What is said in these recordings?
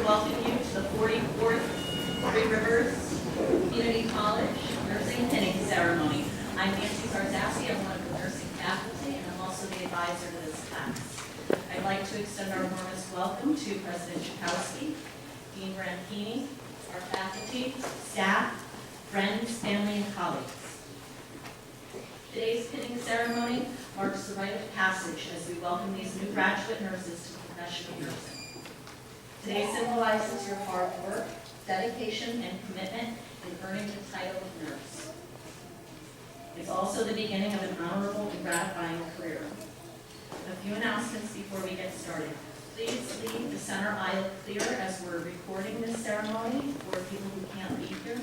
welcome you to the 44th Three Rivers Community College Nursing Pinning Ceremony. I'm Nancy Zarzowski. I'm one of the nursing faculty, and I'm also the advisor to this class. I'd like to extend our warmest welcome to President Chakowski, Dean Rampini, our faculty, staff, friends, family, and colleagues. Today's pinning ceremony marks the rite of passage as we welcome these new graduate nurses to the profession of nursing. Today symbolizes your hard work, dedication, and commitment in earning the title of nurse. It's also the beginning of an honorable and gratifying career. A few announcements before we get started. Please leave the center aisle clear as we're recording this ceremony for people who can't be here.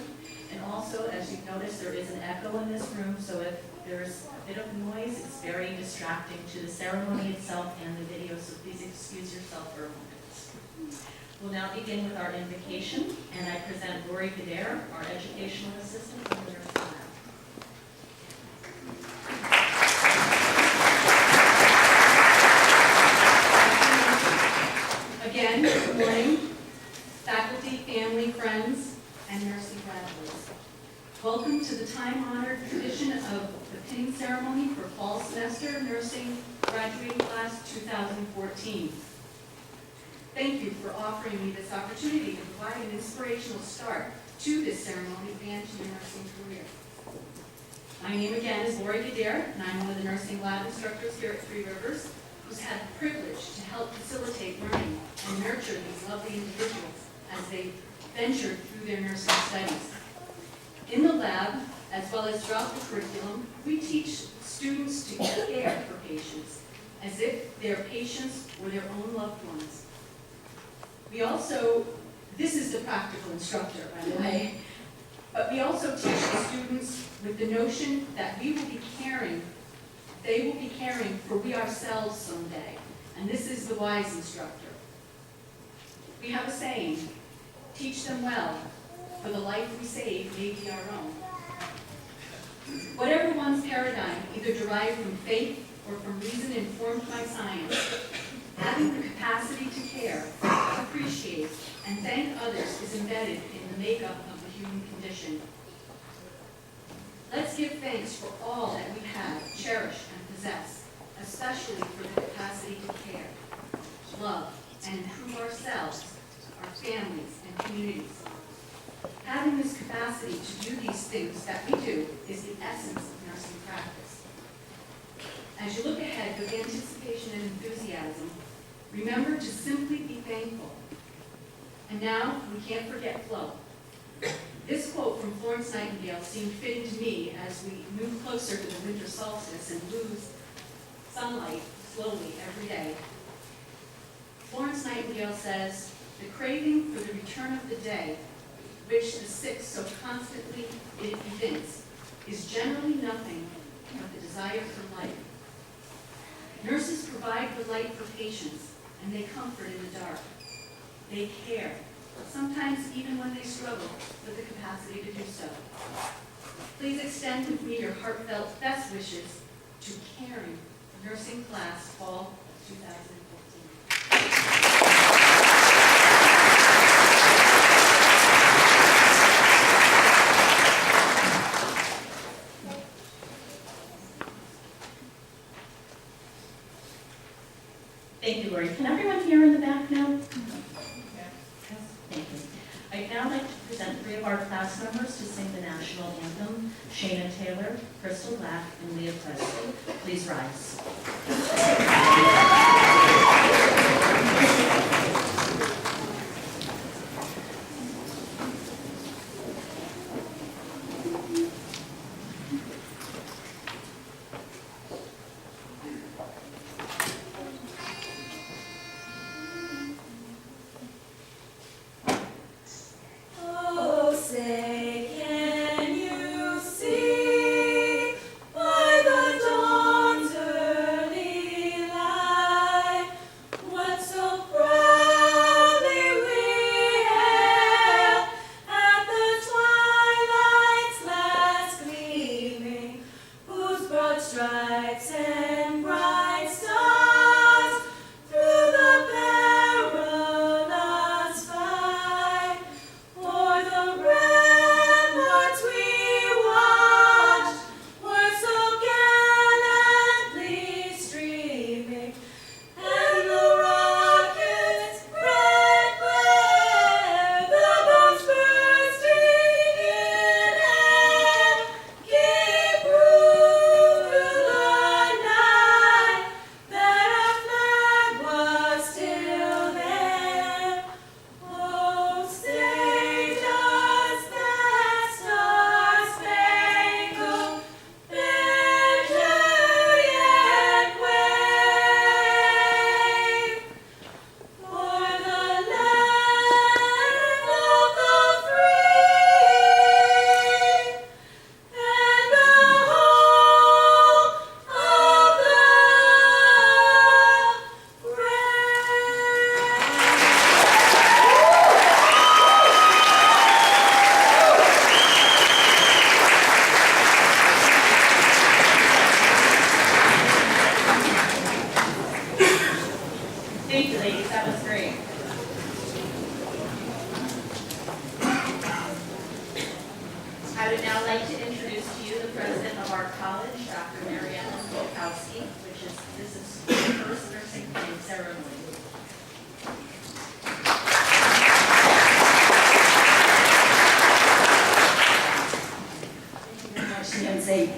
And also, as you've noticed, there is an echo in this room, so if there's a bit of noise, it's very distracting to the ceremony itself and the video, so please excuse yourself for a moment. We'll now begin with our invocation, and I present Lori Gadare, our educational assistant from the nursing lab. Again, good morning, faculty, family, friends, and nursing graduates. Welcome to the time-honored tradition of the pinning ceremony for fall semester nursing graduating class 2014. Thank you for offering me this opportunity to provide an inspirational start to this ceremony and to your nursing career. My name again is Lori Gadare, and I'm one of the nursing lab instructors here at Three Rivers, who's had the privilege to help facilitate learning and nurture these lovely individuals as they venture through their nursing studies. In the lab, as well as throughout the curriculum, we teach students to care for patients as if their patients were their own loved ones. We also, this is the practical instructor, by the way, but we also teach the students with the notion that we will be caring, they will be caring for we ourselves someday. And this is the wise instructor. We have a saying, teach them well, for the life we save may be our own. Whatever one's paradigm, either derived from faith or from reason informed by science, having the capacity to care, appreciate, and thank others is embedded in the makeup of the human condition. Let's give thanks for all that we have, cherish, and possess, especially for the capacity to care, love, and improve ourselves, our families, and communities. Having this capacity to do these things that we do is the essence of nursing practice. As you look ahead with anticipation and enthusiasm, remember to simply be thankful. And now, we can't forget flow. This quote from Florence Nightingale seemed fitting to me as we move closer to the winter solstice and lose sunlight slowly every day. Florence Nightingale says, "The craving for the return of the day, which the sick so constantly evince, is generally nothing but the desire for life." Nurses provide the light for patients, and they comfort in the dark. They care, sometimes even when they struggle with the capacity to do so. Please extend with me your heartfelt best wishes to Caring Nursing Class Fall 2014. Thank you, Lori. Can everyone hear in the back now? Yes. Thank you. I'd now like to present three of our class members to sing the national anthem: Shayna Taylor, Crystal Black, and Leah Presley. Please rise. By the dawn's early light now like to introduce to you the president of our college, Dr. Marianne Wojtkowski, this is the first nursing pinning ceremony. Nancy.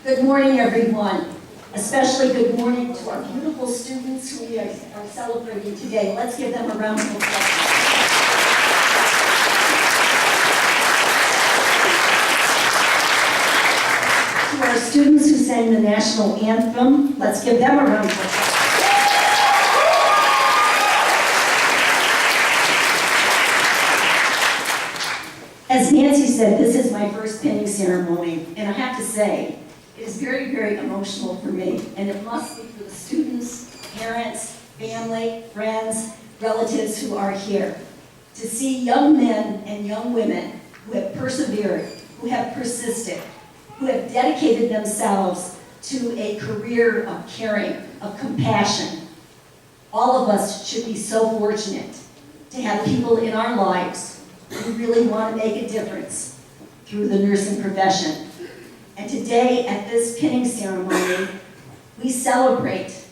Good morning, everyone. Especially good morning to our beautiful students who we are celebrating today. Let's give them a round of applause. To our students who sang the national anthem, let's give them a round of applause. As Nancy said, this is my first pinning ceremony, and I have to say, it is very, very emotional for me, and it must be for the students, parents, family, friends, relatives who are here. To see young men and young women who have persevered, who have persisted, who have dedicated themselves to a career of caring, of compassion. All of us should be so fortunate to have people in our lives who really want to make a difference through the nursing profession. And today, at this pinning ceremony, we celebrate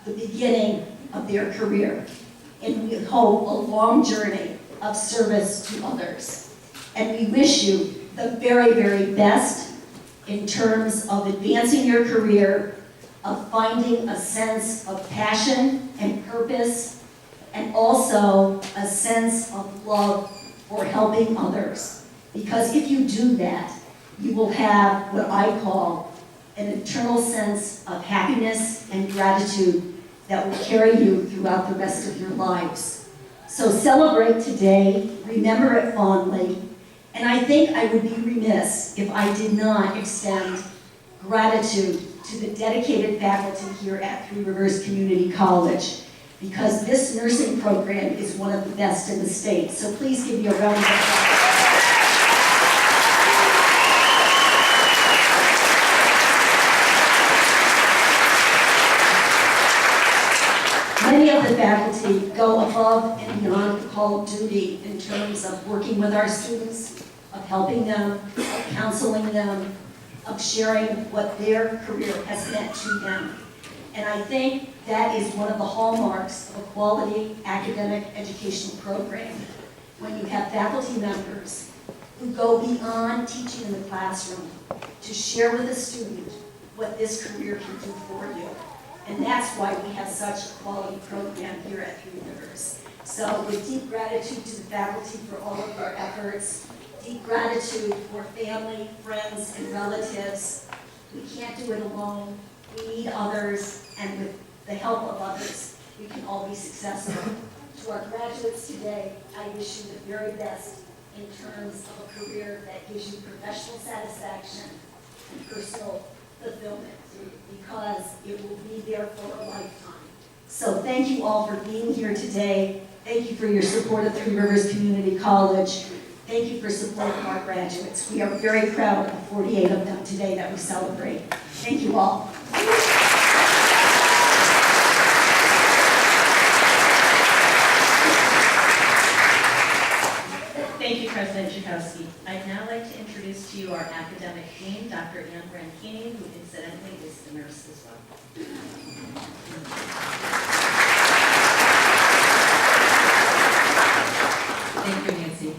the beginning of their career, and we hope a long journey of service to others. And we wish you the very, very best in terms of advancing your career, of finding a sense of passion and purpose, and also a sense of love for helping others. Because if you do that, you will have what I call an eternal sense of happiness and gratitude that will carry you throughout the rest of your lives. So celebrate today, remember it fondly, and I think I would be remiss if I did not extend gratitude to the dedicated faculty here at Three Rivers Community College, because this nursing program is one of the best in the state. So please give me a round of applause. Many of the faculty go above and beyond the call of duty in terms of working with our students, of helping them, of counseling them, of sharing what their career has meant to them. And I think that is one of the hallmarks of a quality academic educational program, when you have faculty members who go beyond teaching in the classroom to share with a student what this career can do for you. And that's why we have such a quality program here at Three Rivers. So with deep gratitude to the faculty for all of their efforts, deep gratitude for family, friends, and relatives. We can't do it alone. We need others, and with the help of others, we can all be successful. To our graduates today, I wish you the very best in terms of a career that gives you professional satisfaction and personal fulfillment, because it will be there for a lifetime. So thank you all for being here today. Thank you for your support of Three Rivers Community College. Thank you for supporting our graduates. We are very proud of 48 of them today that we celebrate. Thank you all. Thank you, President Wojtkowski. I'd now like to introduce to you our academic dean, Dr. Ann Branchini, who incidentally is the nurse as well. Thank you, Nancy.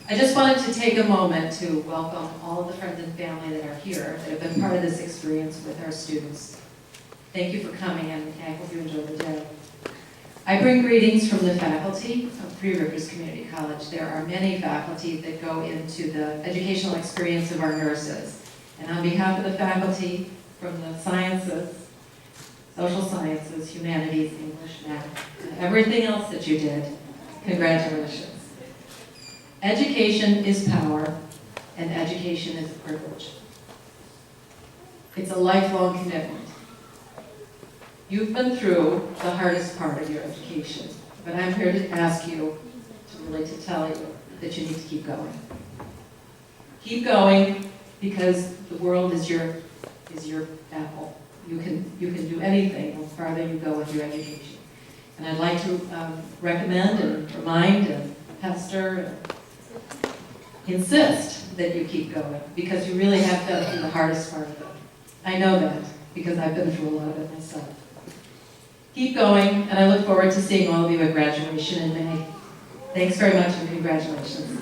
I just wanted to take a moment to welcome all of the friends and family that are here, that have been part of this experience with our students. Thank you for coming, and I hope you enjoy the day. I bring greetings from the faculty of Three Rivers Community College. There are many faculty that go into the educational experience of our nurses. And on behalf of the faculty from the sciences, social sciences, humanities, English, math, and everything else that you did, congratulations. Education is power, and education is a privilege. It's a lifelong commitment. You've been through the hardest part of your education, but I'm here to ask you to tell you that you need to keep going. Keep going, because the world is your apple. You can do anything the farther you go with your education. And I'd like to recommend and remind and pester and insist that you keep going, because you really have done through the hardest part of it. I know that, because I've been through a lot of it myself. Keep going, and I look forward to seeing all of you at graduation in May. Thanks very much, and congratulations.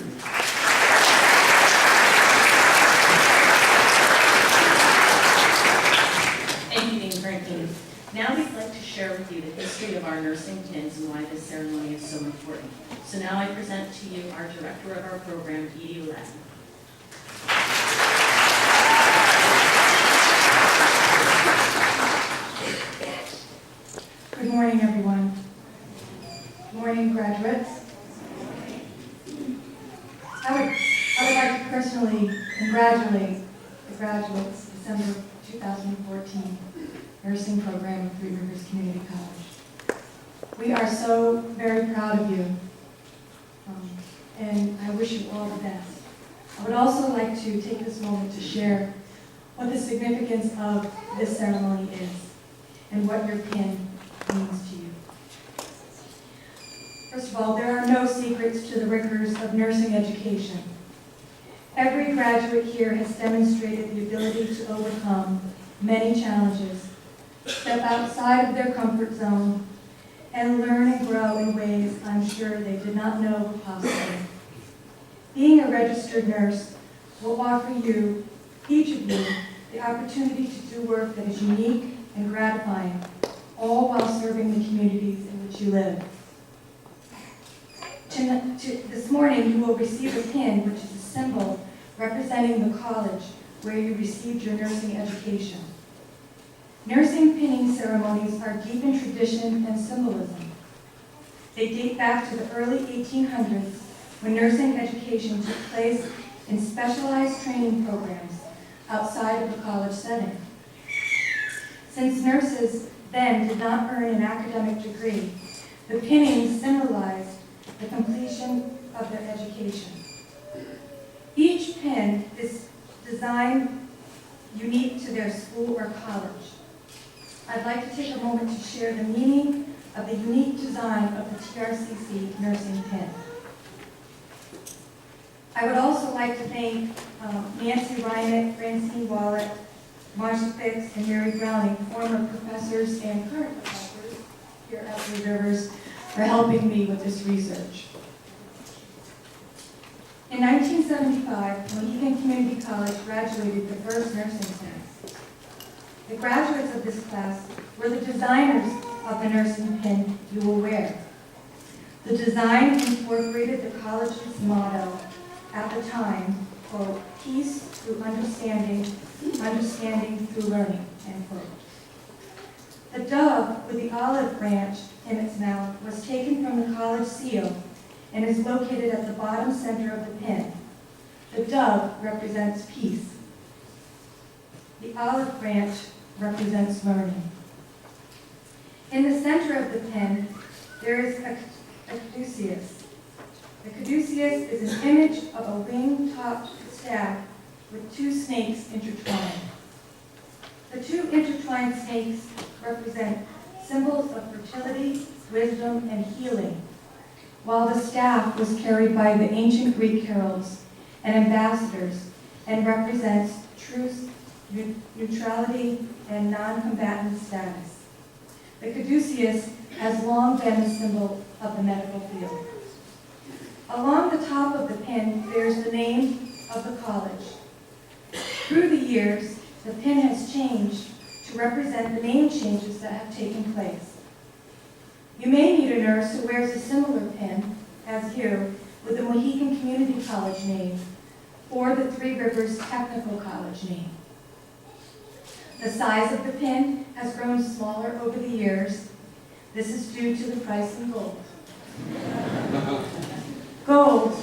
Thank you, Dean Franklin. Now we'd like to share with you the history of our nursing pins and why this ceremony is so important. So now I present to you our director of our program, Edie Ladd. Good morning, everyone. Good morning, graduates. I would like to personally congratulate the graduates, December 2014 nursing program of Three Rivers Community College. We are so very proud of you, and I wish you all the best. I would also like to take this moment to share what the significance of this ceremony is and what your pin means to you. First of all, there are no secrets to the rigors of nursing education. Every graduate here has demonstrated the ability to overcome many challenges, step outside of their comfort zone, and learn and grow in ways I'm sure they did not know were possible. Being a registered nurse will offer you, each of you, the opportunity to do work that is unique and gratifying, all while serving the communities in which you live. This morning, you will receive a pin, which is a symbol representing the college where you received your nursing education. Nursing pinning ceremonies are deep in tradition and symbolism. They date back to the early 1800s, when nursing education took place in specialized training programs outside of the college setting. Since nurses then did not earn an academic degree, the pinning symbolized the completion of their education. Each pin is designed unique to their school or college. I'd like to take a moment to share the meaning of the unique design of the TRCC nursing pin. I would also like to thank Nancy Reinert, Francine Wallet, Marcia Fitz, and Mary Browning, former professors and current professors here at Three Rivers, for helping me with this research. In 1975, Mohegan Community College graduated the first nursing class. The graduates of this class were the designers of the nursing pin you will wear. The design incorporated the college's motto at the time, quote, "Peace through understanding, understanding through learning," end quote. The dove with the olive branch in its mouth was taken from the college seal and is located at the bottom center of the pin. The dove represents peace. The olive branch represents learning. In the center of the pin, there is a caduceus. The caduceus is an image of a wing-topped staff with two snakes intertwined. The two intertwined snakes represent symbols of fertility, wisdom, and healing, while the staff was carried by the ancient Greek heralds and ambassadors and represents truth, neutrality, and non-combatant status. The caduceus has long been a symbol of the medical field. Along the top of the pin bears the name of the college. Through the years, the pin has changed to represent the name changes that have taken place. You may meet a nurse who wears a similar pin as you with the Mohegan Community College name or the Three Rivers Technical College name. The size of the pin has grown smaller over the years. This is due to the price in gold. Gold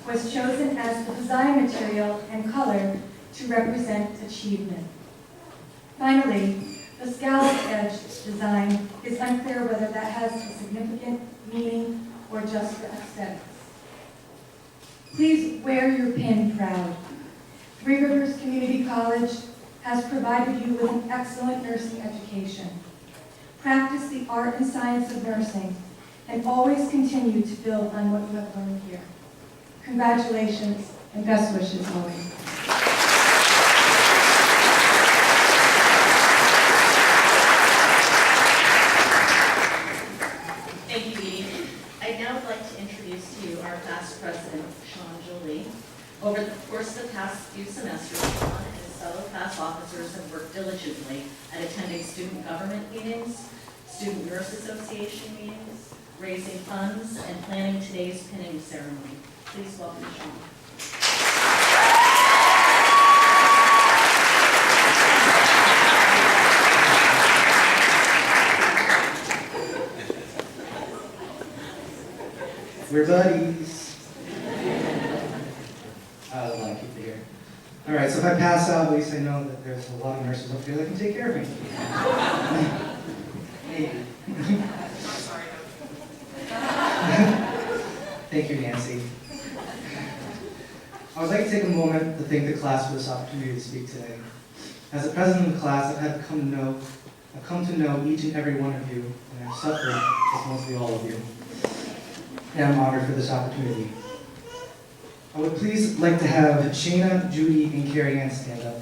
was chosen as the design material and color to represent achievement. Finally, the scallop edge design is unclear whether that has a significant meaning or just for aesthetics. Please wear your pin proud. Three Rivers Community College has provided you with an excellent nursing education. Practice the art and science of nursing and always continue to build on what you have learned here. Congratulations and best wishes always. Thank you, Edie. I'd now like to introduce to you our class president, Sean Jolie. Over the course of the past few semesters, Sean and his fellow class officers have worked diligently at attending student government meetings, student nurse association meetings, raising funds, and planning today's pinning ceremony. Please welcome Sean. We're buddies. I love to keep it here. All right, so if I pass out, at least I know that there's a lot of nurses up here that can take care of me. Hey. Thank you, Nancy. I would like to take a moment to thank the class for this opportunity to speak today. As the president of the class, I've come to know each and every one of you, and I've suffered with mostly all of you. And I'm honored for this opportunity. I would please like to have Shayna, Judy, and Carrie Ann stand up.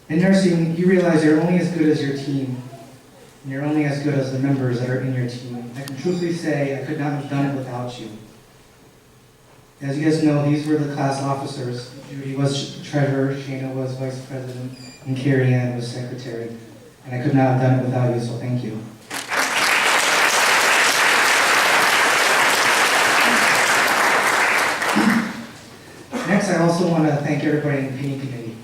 In nursing, you realize you're only as good as your team, and you're only as good as the members that are in your team. I can truthfully say I could not have done it without you. As you guys know, these were the class officers. Judy was treasurer, Shayna was vice president, and Carrie Ann was secretary. And I could not have done it without you, so thank you. Next, I also want to thank everybody in the painting committee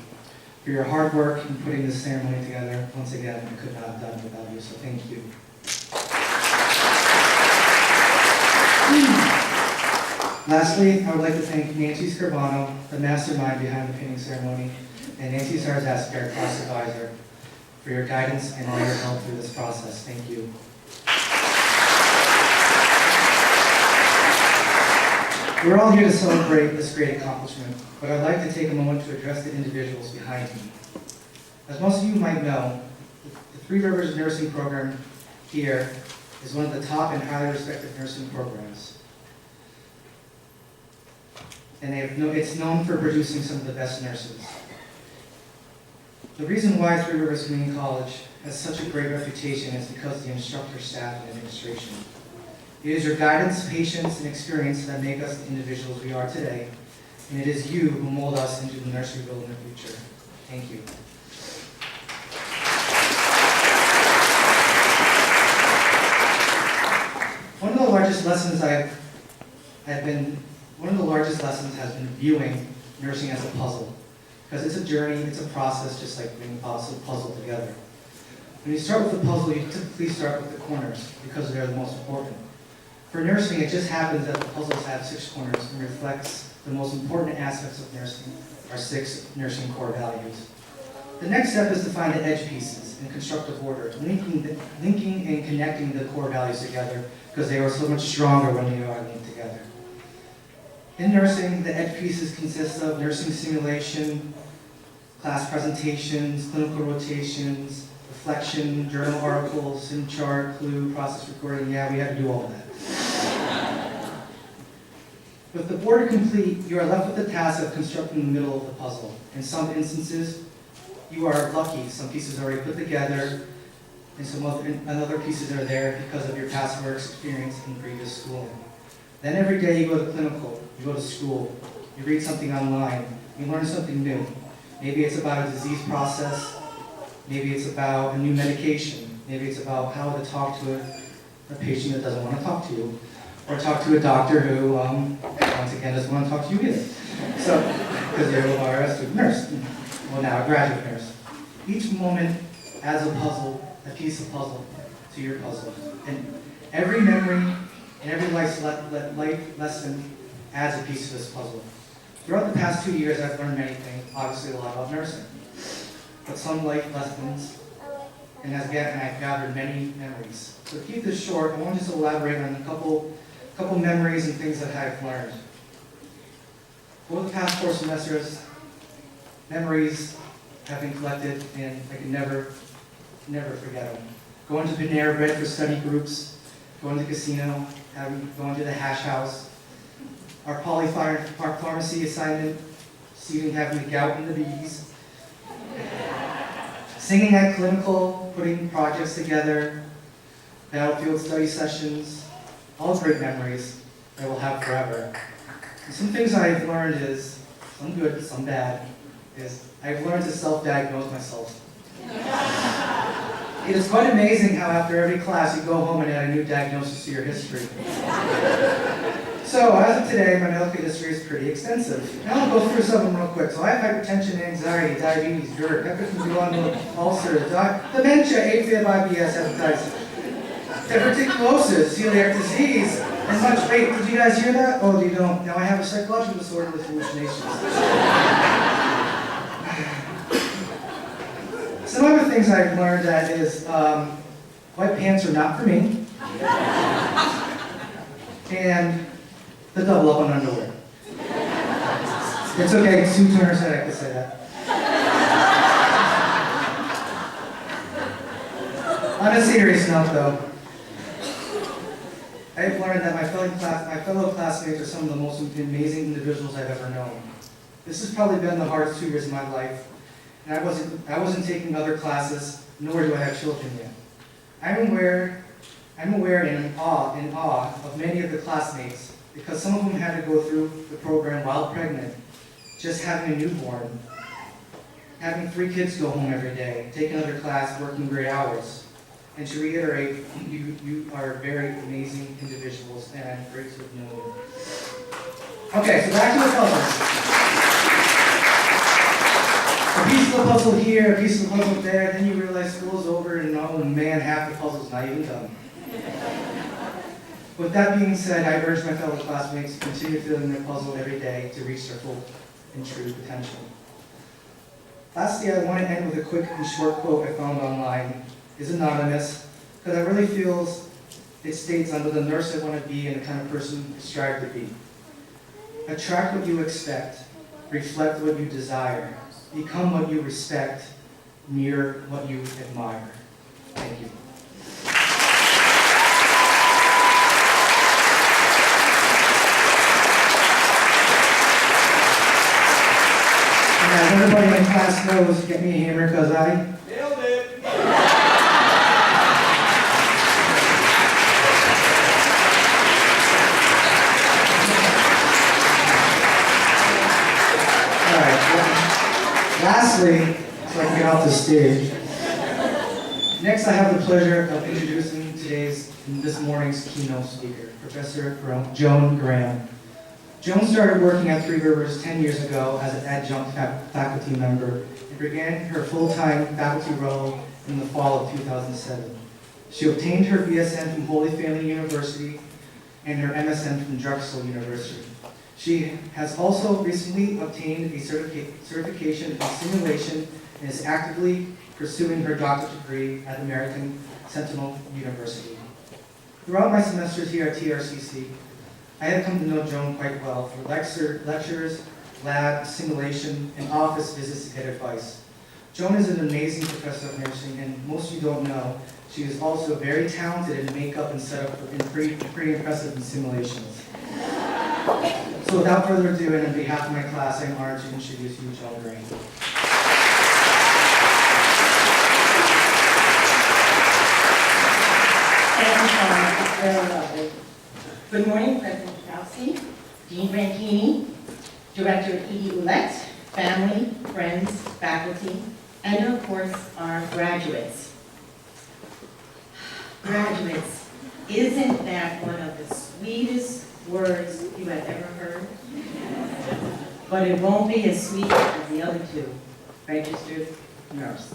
for your hard work in putting this ceremony together. Once again, I could not have done it without you, so thank you. Lastly, I would like to thank Nancy Scarvano, the mastermind behind the painting ceremony, and Nancy Sarzaski, our class advisor, for your guidance and all your help through this process. Thank you. We're all here to celebrate this great accomplishment, but I'd like to take a moment to address the individuals behind me. As most of you might know, the Three Rivers Nursing Program here is one of the top and highly respected nursing programs. And it's known for producing some of the best nurses. The reason why Three Rivers Community College has such a great reputation is because of the instructor, staff, and administration. It is your guidance, patience, and experience that make us the individuals we are today, and it is you who mold us into the nurse we build in the future. Thank you. One of the largest lessons has been viewing nursing as a puzzle, because it's a journey, it's a process, just like putting a puzzle together. When you start with the puzzle, you typically start with the corners, because they're the most important. For nursing, it just happens that the puzzles have 6 corners and reflects the most important aspects of nursing, our 6 nursing core values. The next step is to find the edge pieces in constructive order, linking and connecting the core values together, because they are so much stronger when they are linked together. In nursing, the edge pieces consist of nursing simulation, class presentations, clinical rotations, reflection, journal articles, sim chart, clue, process recording. Yeah, we had to do all of that. With the border complete, you are left with the task of constructing the middle of the puzzle. In some instances, you are lucky. Some pieces are already put together, and other pieces are there because of your past work experience in previous schooling. Then every day you go to clinical, you go to school, you read something online, you learn something new. Maybe it's about a disease process, maybe it's about a new medication, maybe it's about how to talk to a patient that doesn't want to talk to you, or talk to a doctor who, once again, doesn't want to talk to you either. So, because you are a student nurse, well now a graduate nurse. Each moment adds a puzzle, a piece of puzzle to your puzzle. And every memory and every life lesson adds a piece to this puzzle. Throughout the past 2 years, I've learned many things, obviously a lot about nursing, but some life lessons, and I've gathered many memories. So to keep this short, I want to just elaborate on a couple memories and things that I've learned. Over the past 4 semesters, memories have been collected, and I can never forget them. Going to Panera Bread for study groups, going to the casino, going to the hash house, our pharmacy assignment, Stephen having the gout and the bees, singing at clinical, putting projects together, battlefield study sessions, all great memories I will have forever. And some things I've learned is, some good, some bad, is I've learned to self-diagnose myself. It is quite amazing how after every class you go home and add a new diagnosis to your history. So as of today, my medical history is pretty extensive. Now I'll go through some of them real quick. So I have hypertension, anxiety, diabetes, GERD, hepatitis, ulcers, dementia, AFib, IBS, hepatitis, diverticulosis, celiac disease, and much. Wait, did you guys hear that? Oh, you don't. Now I have a psychological disorder with hallucinations. Some other things I've learned that is white pants are not for me, and the double up on underwear. It's okay, Sue Turner said I could say that. On a serious note though, I've learned that my fellow classmates are some of the most amazing individuals I've ever known. This has probably been the hardest 2 years of my life, and I wasn't taking other classes, nor do I have children yet. I'm aware and in awe of many of the classmates, because some of them had to go through the program while pregnant, just having a newborn, having 3 kids go home every day, take another class, working great hours. And to reiterate, you are very amazing individuals, and I'm great to have known you. Okay, so back to the puzzle. A piece of the puzzle here, a piece of the puzzle there, then you realize school's over, and oh man, half the puzzle's not even done. With that being said, I urge my fellow classmates to continue filling their puzzle every day to reach their full and true potential. Lastly, I want to end with a quick and short quote I found online. It's anonymous, because I really feel it states I'm the nurse I want to be and the kind of person I strive to be. Attract what you expect, reflect what you desire, become what you respect, mirror what you admire. Thank you. And as everybody in class knows, get me a hammer because I nailed it. Lastly, so I can get off the stage, next I have the pleasure of introducing this morning's keynote speaker, Professor Joan Graham. Joan started working at Three Rivers 10 years ago as an adjunct faculty member and began her full-time faculty role in the fall of 2007. She obtained her BSN from Holy Family University and her MSN from Drexel University. She has also recently obtained a certification in simulation and is actively pursuing her doctorate degree at American Sentinel University. Throughout my semesters here at TRCC, I have come to know Joan quite well through lectures, lab, simulation, and office visits to get advice. Joan is an amazing professor of nursing, and most of you don't know, she is also very talented in makeup and setup and pretty impressive in simulations. So without further ado, and on behalf of my class, I'm honored to introduce you, Joan Graham. Thank you, Tom. It's very lovely. Good morning, President Krause, Dean Branchini, Director ED-elect, family, friends, faculty, and of course, our graduates. Graduates, isn't that one of the sweetest words you have ever heard? But it won't be as sweet as the other two, registered nurse.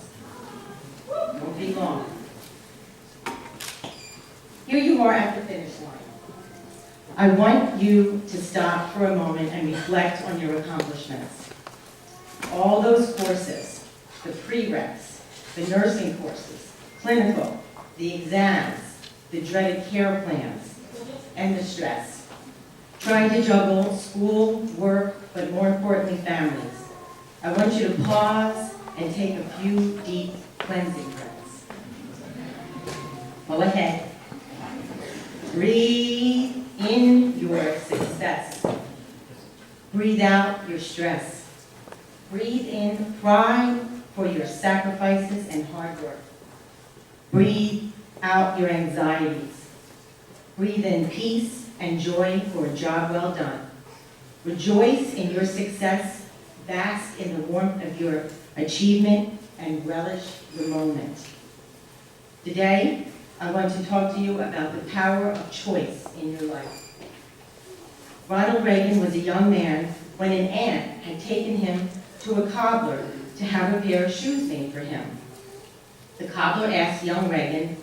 Won't be long. Here you are at the finish line. I want you to stop for a moment and reflect on your accomplishments. All those courses, the prereqs, the nursing courses, clinical, the exams, the dreaded care plans, and the stress. Trying to juggle school, work, but more importantly, families. I want you to pause and take a few deep cleansing breaths. Go ahead. Breathe in your success. Breathe out your stress. Breathe in pride for your sacrifices and hard work. Breathe out your anxieties. Breathe in peace and joy for a job well done. Rejoice in your success, bask in the warmth of your achievement, and relish the moment. Today, I want to talk to you about the power of choice in your life. Ronald Reagan was a young man when an aunt had taken him to a cobbler to have a pair of shoes made for him. The cobbler asked young Reagan,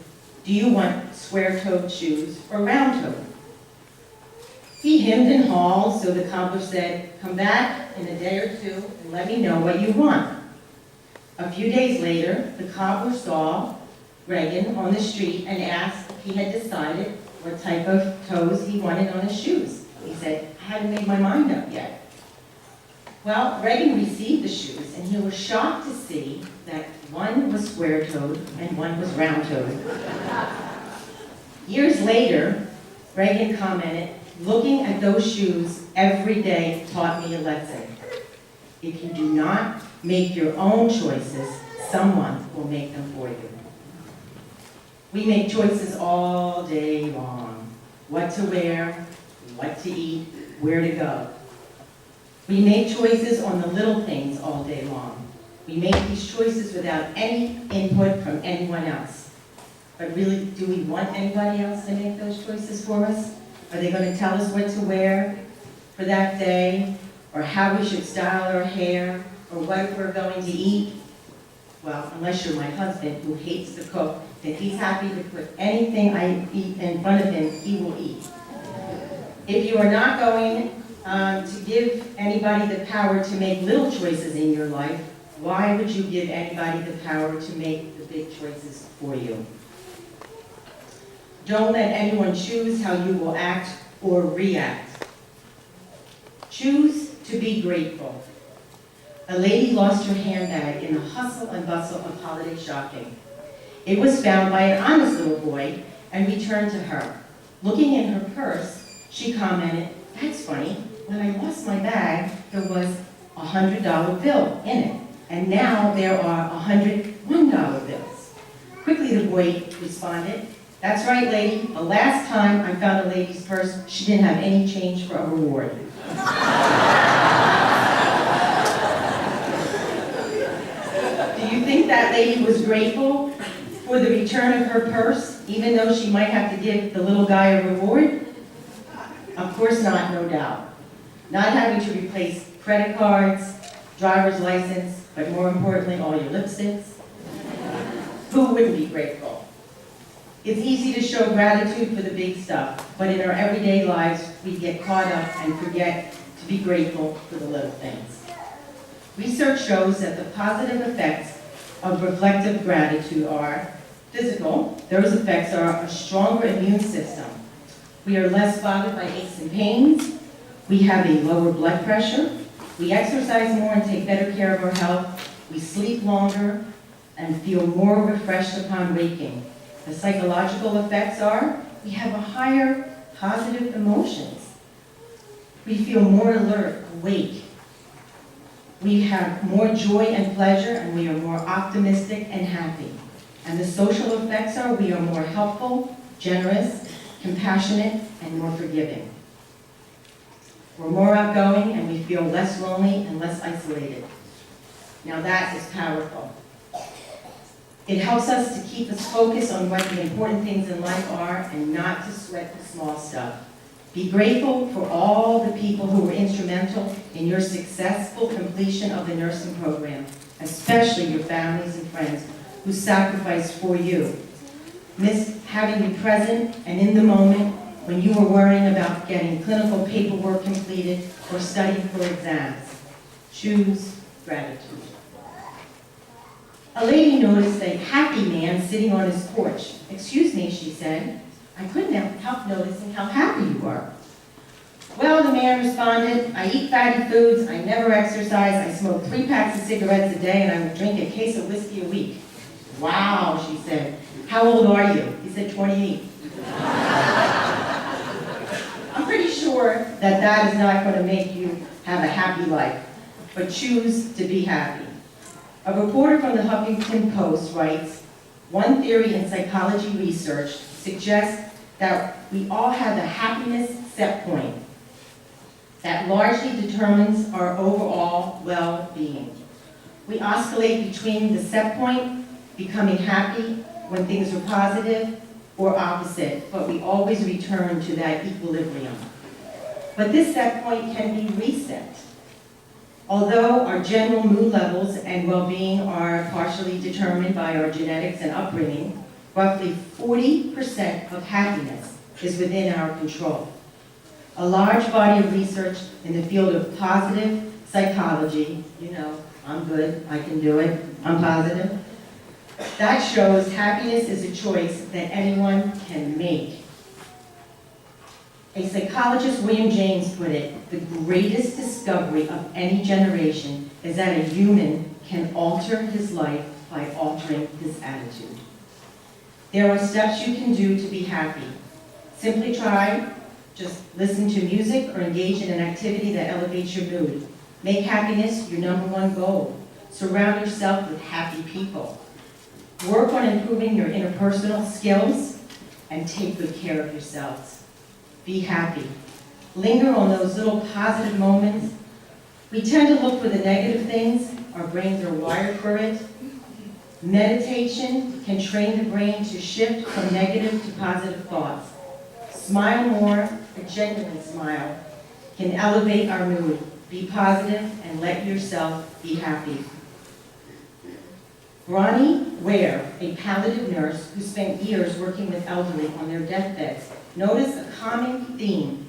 "Do you want square-toed shoes or round-toed?" He hemmed and hawed, so the cobbler said, "Come back in a day or two and let me know what you want." A few days later, the cobbler saw Reagan on the street and asked if he had decided what type of toes he wanted on his shoes. He said, "I haven't made my mind up yet." Well, Reagan received the shoes, and he was shocked to see that one was square-toed and one was round-toed. Years later, Reagan commented, "Looking at those shoes every day taught me a lesson. If you do not make your own choices, someone will make them for you." We make choices all day long. What to wear, what to eat, where to go. We make choices on the little things all day long. We make these choices without any input from anyone else. But really, do we want anybody else to make those choices for us? Are they going to tell us what to wear for that day, or how we should style our hair, or what we're going to eat? Well, unless you're my husband who hates to cook, then he's happy to put anything I eat in front of him, he will eat. If you are not going to give anybody the power to make little choices in your life, why would you give anybody the power to make the big choices for you? Don't let anyone choose how you will act or react. Choose to be grateful. A lady lost her handbag in the hustle and bustle of holiday shopping. It was found by an honest little boy and returned to her. Looking in her purse, she commented, "That's funny, when I lost my bag, there was a $100 bill in it, and now there are $101 bills." Quickly the boy responded, "That's right, lady, the last time I found a lady's purse, she didn't have any change for a reward." Do you think that lady was grateful for the return of her purse, even though she might have to give the little guy a reward? Of course not, no doubt. Not having to replace credit cards, driver's license, but more importantly, all your lipsticks. Who wouldn't be grateful? It's easy to show gratitude for the big stuff, but in our everyday lives, we get caught up and forget to be grateful for the little things. Research shows that the positive effects of reflective gratitude are physical. Those effects are a stronger immune system. We are less bothered by aches and pains. We have a lower blood pressure. We exercise more and take better care of our health. We sleep longer and feel more refreshed upon waking. The psychological effects are we have a higher positive emotions. We feel more alert, awake. We have more joy and pleasure, and we are more optimistic and happy. And the social effects are we are more helpful, generous, compassionate, and more forgiving. We're more outgoing, and we feel less lonely and less isolated. Now that is powerful. It helps us to keep us focused on what the important things in life are and not to sweat the small stuff. Be grateful for all the people who were instrumental in your successful completion of the nursing program, especially your families and friends who sacrificed for you. Miss having you present and in the moment when you were worrying about getting clinical paperwork completed or studying for exams. Choose gratitude. A lady noticed a happy man sitting on his porch. "Excuse me," she said, "I couldn't help noticing how happy you are." "Well," the man responded, "I eat fatty foods, I never exercise, I smoke 3 packs of cigarettes a day, and I would drink a case of whiskey a week." "Wow," she said. "How old are you?" He said, 28. I'm pretty sure that that is not going to make you have a happy life, but choose to be happy. A reporter from the Huffington Post writes, one theory in psychology research suggests that we all have a happiness set point that largely determines our overall well-being. We oscillate between the set point, becoming happy when things are positive, or opposite, but we always return to that equilibrium. But this set point can be reset. Although our general mood levels and well-being are partially determined by our genetics and upbringing, roughly 40% of happiness is within our control. A large body of research in the field of positive psychology, you know, I'm good, I can do it, I'm positive, that shows happiness is a choice that anyone can make. A psychologist, William James, put it, the greatest discovery of any generation is that a human can alter his life by altering his attitude. There are steps you can do to be happy. Simply try, just listen to music or engage in an activity that elevates your mood. Make happiness your #1 goal. Surround yourself with happy people. Work on improving your interpersonal skills and take good care of yourselves. Be happy. Linger on those little positive moments. We tend to look for the negative things. Our brains are wired for it. Meditation can train the brain to shift from negative to positive thoughts. Smile more, a genuine smile, can elevate our mood. Be positive and let yourself be happy. Ronnie Ware, a palliative nurse who spent years working with elderly on their deathbeds, noticed a common theme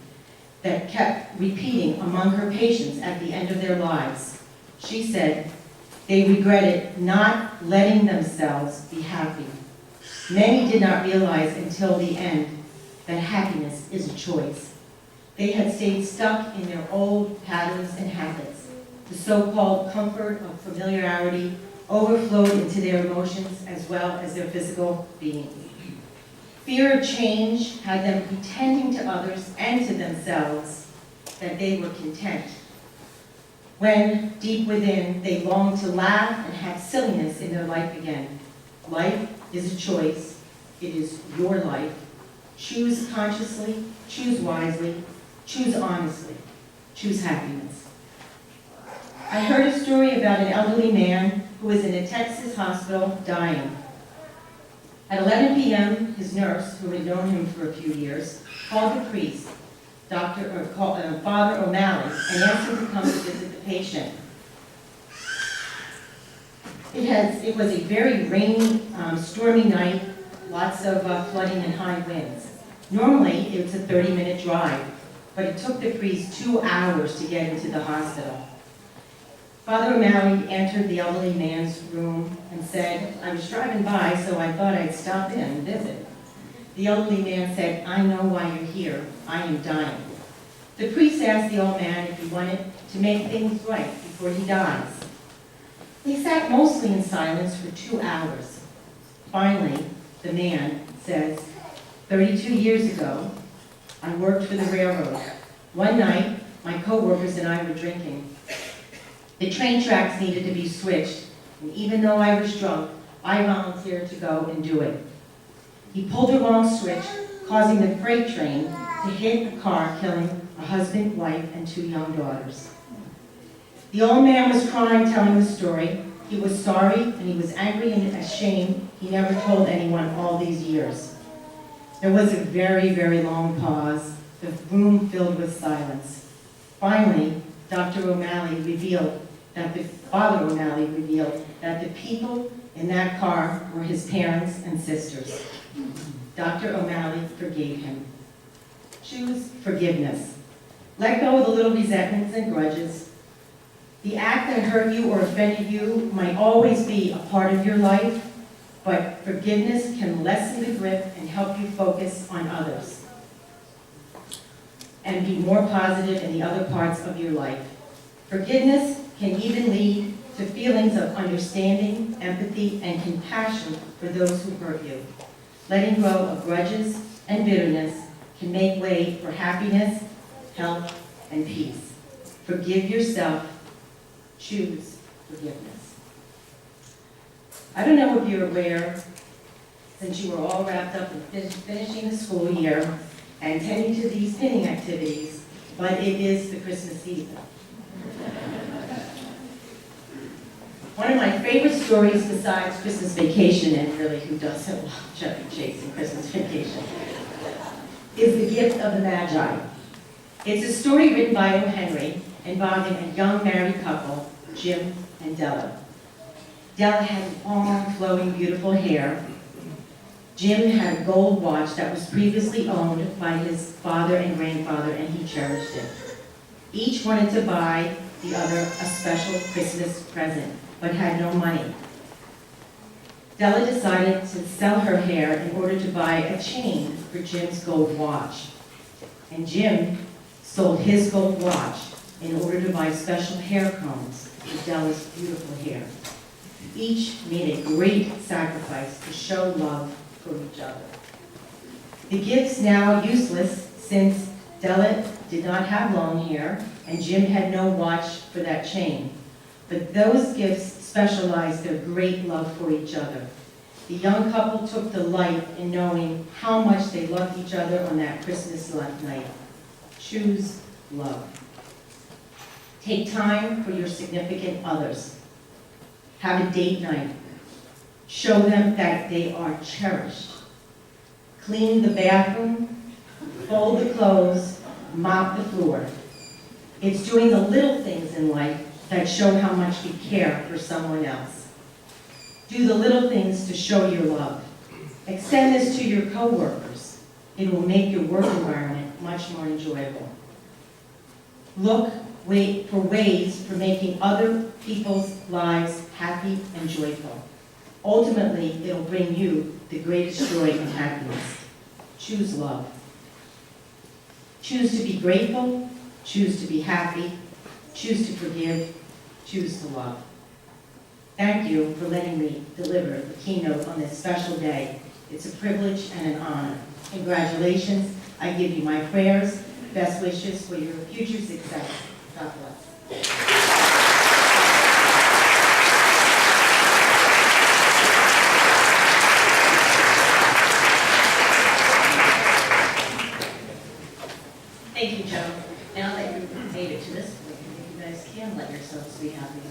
that kept repeating among her patients at the end of their lives. She said they regretted not letting themselves be happy. Many did not realize until the end that happiness is a choice. They had stayed stuck in their old patterns and habits. The so-called comfort of familiarity overflowed into their emotions as well as their physical being. Fear of change had them pretending to others and to themselves that they were content, when deep within they longed to laugh and have silliness in their life again. Life is a choice. It is your life. Choose consciously, choose wisely, choose honestly, choose happiness. I heard a story about an elderly man who was in a Texas hospital dying. At 11 p.m., his nurse, who had known him for a few years, called the priest, Father O'Malley, and asked him to come to visit the patient. It was a very rainy, stormy night, lots of flooding and high winds. Normally, it was a 30-minute drive, but it took the priest 2 hours to get into the hospital. Father O'Malley entered the elderly man's room and said, "I was driving by, so I thought I'd stop in and visit." The elderly man said, "I know why you're here. I am dying." The priest asked the old man if he wanted to make things right before he dies. They sat mostly in silence for 2 hours. Finally, the man says, 32 years ago, I worked for the railroad. One night, my co-workers and I were drinking. The train tracks needed to be switched, and even though I was drunk, I volunteered to go and do it. He pulled the wrong switch, causing the freight train to hit a car, killing a husband, wife, and 2 young daughters. The old man was crying, telling the story. He was sorry, and he was angry and ashamed he never told anyone all these years. There was a very, very long pause, the room filled with silence. Finally, Father O'Malley revealed that the people in that car were his parents and sisters. Dr. O'Malley forgave him. Choose forgiveness. Let go of the little resentments and grudges. The act that hurt you or offended you might always be a part of your life, but forgiveness can lessen the grip and help you focus on others and be more positive in the other parts of your life. Forgiveness can even lead to feelings of understanding, empathy, and compassion for those who hurt you. Letting go of grudges and bitterness can make way for happiness, health, and peace. Forgive yourself. Choose forgiveness. I don't know if you're aware, since you were all wrapped up in finishing the school year and tending to these pinning activities, but it is the Christmas season. One of my favorite stories besides Christmas Vacation, and really who doesn't love Chevy Chase and Christmas Vacation, is The Gift of the Magi. It's a story written by O. Henry involving a young married couple, Jim and Della. Della had long, flowing, beautiful hair. Jim had a gold watch that was previously owned by his father and grandfather, and he cherished it. Each wanted to buy the other a special Christmas present, but had no money. Della decided to sell her hair in order to buy a chain for Jim's gold watch. And Jim sold his gold watch in order to buy special hair combs for Della's beautiful hair. Each made a great sacrifice to show love for each other. The gifts now useless since Della did not have long hair and Jim had no watch for that chain. But those gifts specialized their great love for each other. The young couple took delight in knowing how much they loved each other on that Christmas night. Choose love. Take time for your significant others. Have a date night. Show them that they are cherished. Clean the bathroom, fold the clothes, mop the floor. It's doing the little things in life that show how much you care for someone else. Do the little things to show your love. Extend this to your coworkers. It will make your work environment much more enjoyable. Look for ways for making other people's lives happy and joyful. Ultimately, it'll bring you the greatest joy and happiness. Choose love. Choose to be grateful. Choose to be happy. Choose to forgive. Choose to love. Thank you for letting me deliver the keynote on this special day. It's a privilege and an honor. Congratulations. I give you my prayers, best wishes for your future success. God bless. Thank you, Joe. Now that you've made it to this point, I think you guys can let yourselves be happy.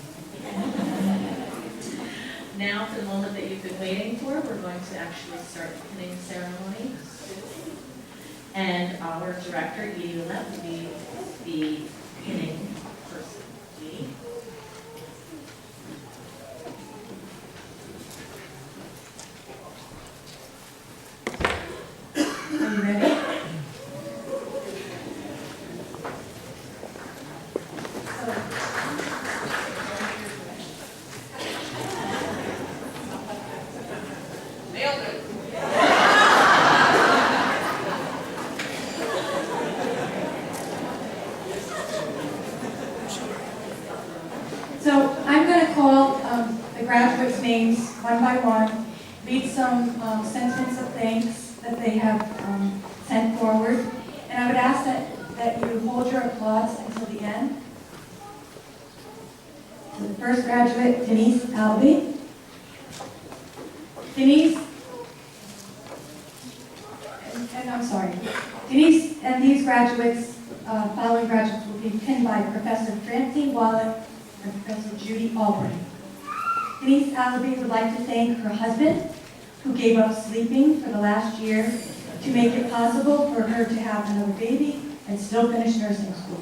Now, for the moment that you've been waiting for, we're going to actually start the pinning ceremony. And our director, Edie Ouellette, will be the pinning person. Edie? Are you ready? So I'm going to call the graduates' names one by one, read some sentiments of thanks that they have sent forward, and I would ask that you hold your applause until the end. So the first graduate, Denise Albee. Denise, and I'm sorry, Denise and these graduates, following graduates will be pinned by Professor Francine Wallet and Professor Judy Albright. Denise Albee would like to thank her husband, who gave up sleeping for the last year to make it possible for her to have another baby and still finish nursing school.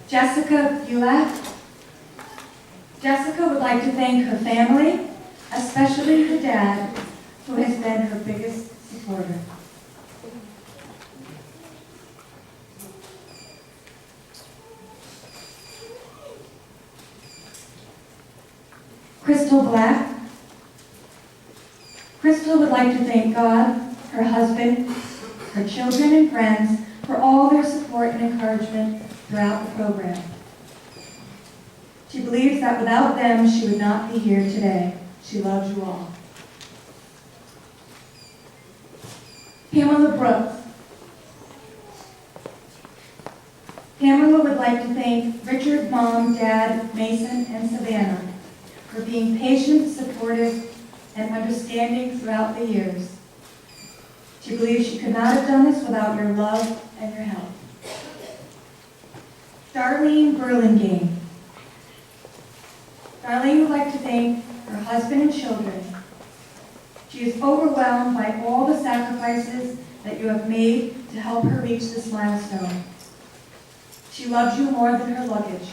Jessica Bulak. Jessica would like to thank her family, especially her dad, who has been her biggest supporter. Crystal Black. Crystal would like to thank God, her husband, her children and friends for all their support and encouragement throughout the program. She believes that without them, she would not be here today. She loves you all. Pamela Brooks. Pamela would like to thank Richard, Mom, Dad, Mason, and Savannah for being patient, supportive, and understanding throughout the years. She believes she could not have done this without your love and your help. Darlene Burlingame. Darlene would like to thank her husband and children. She is overwhelmed by all the sacrifices that you have made to help her reach this milestone. She loves you more than her luggage.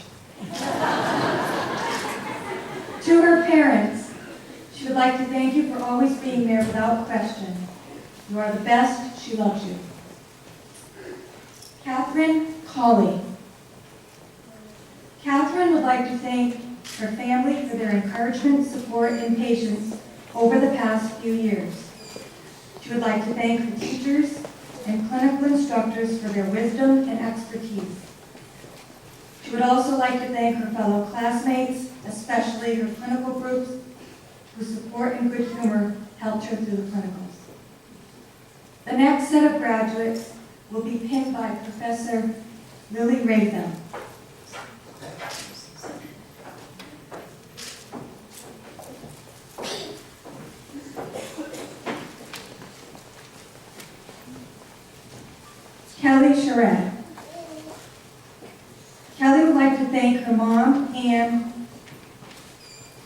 To her parents, she would like to thank you for always being there without question. You are the best. She loves you. Catherine Colley. Catherine would like to thank her family for their encouragement, support, and patience over the past few years. She would like to thank her teachers and clinical instructors for their wisdom and expertise. She would also like to thank her fellow classmates, especially her clinical groups, whose support and good humor helped her through the clinicals. The next set of graduates will be pinned by Professor Lily Ratham. Kelly Charette. Kelly would like to thank her mom and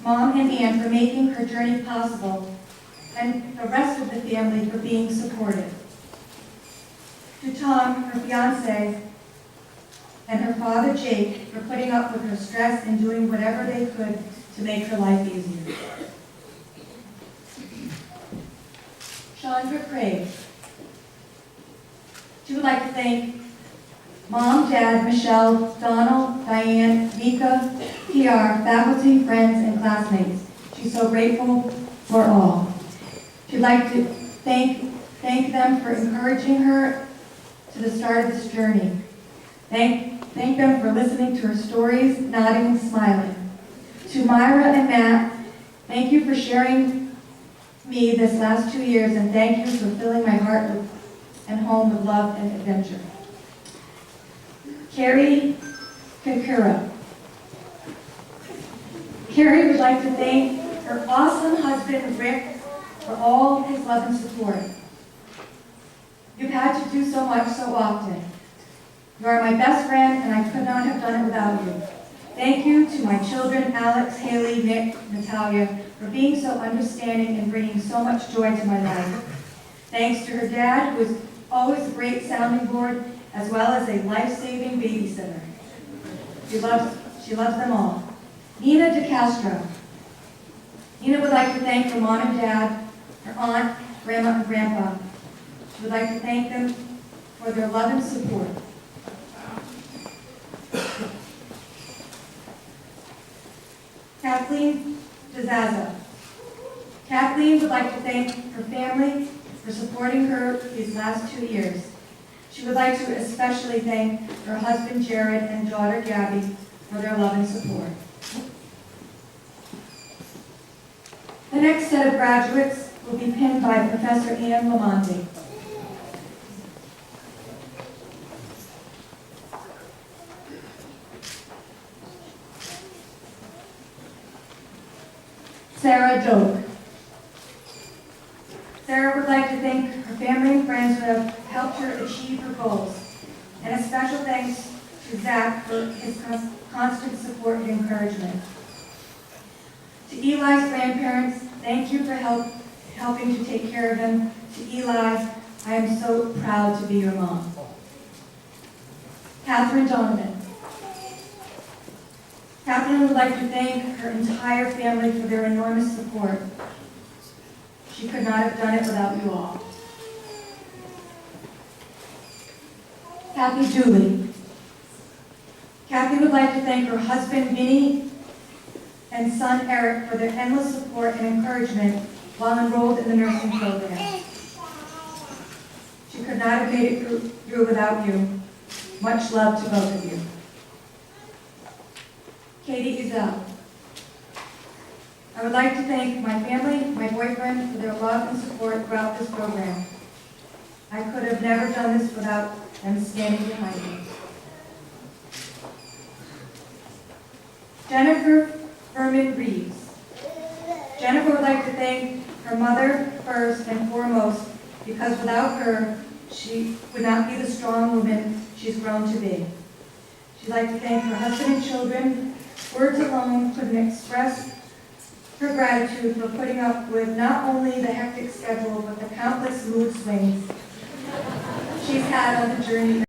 Ann for making her journey possible, and the rest of the family for being supportive. To Tom, her fiance, and her father Jake for putting up with her stress and doing whatever they could to make her life easier. Chandra Craig. She would like to thank Mom, Dad, Michelle, Donald, Diane, Nika, PR, faculty, friends, and classmates. She's so grateful for all. She'd like to thank them for encouraging her to the start of this journey. Thank them for listening to her stories, nodding and smiling. To Myra and Matt, thank you for sharing me this last 2 years, and thank you for filling my heart and home with love and adventure. Carrie Kakura. Carrie would like to thank her awesome husband, Rick, for all his love and support. You've had to do so much so often. You are my best friend, and I could not have done it without you. Thank you to my children, Alex, Haley, Nick, Natalia, for being so understanding and bringing so much joy to my life. Thanks to her dad, who is always a great sounding board, as well as a life-saving babysitter. She loves them all. Nina DeCastro. Nina would like to thank her mom and dad, her aunt, grandma, and grandpa. She would like to thank them for their love and support. Kathleen DeZaza. Kathleen would like to thank her family for supporting her these last 2 years. She would like to especially thank her husband Jared and daughter Gabby for their love and support. The next set of graduates will be pinned by Professor Ann Lamonti. Sarah Doak. Sarah would like to thank her family and friends who have helped her achieve her goals, and a special thanks to Zach for his constant support and encouragement. To Eli's grandparents, thank you for helping to take care of him. To Eli, I am so proud to be your mom. Catherine Donovan. Catherine would like to thank her entire family for their enormous support. She could not have done it without you all. Kathy Dooley. Kathy would like to thank her husband, Vinny, and son, Eric, for their endless support and encouragement while enrolled in the nursing program. She could not have made it through without you. Much love to both of you. Katie Ezell. I would like to thank my family, my boyfriend, for their love and support throughout this program. I could have never done this without them standing behind me. Jennifer Furman Reeves. Jennifer would like to thank her mother first and foremost, because without her, she would not be the strong woman she's grown to be. She'd like to thank her husband and children. Words alone couldn't express her gratitude for putting up with not only the hectic schedule, but the countless mood swings she's had on the journey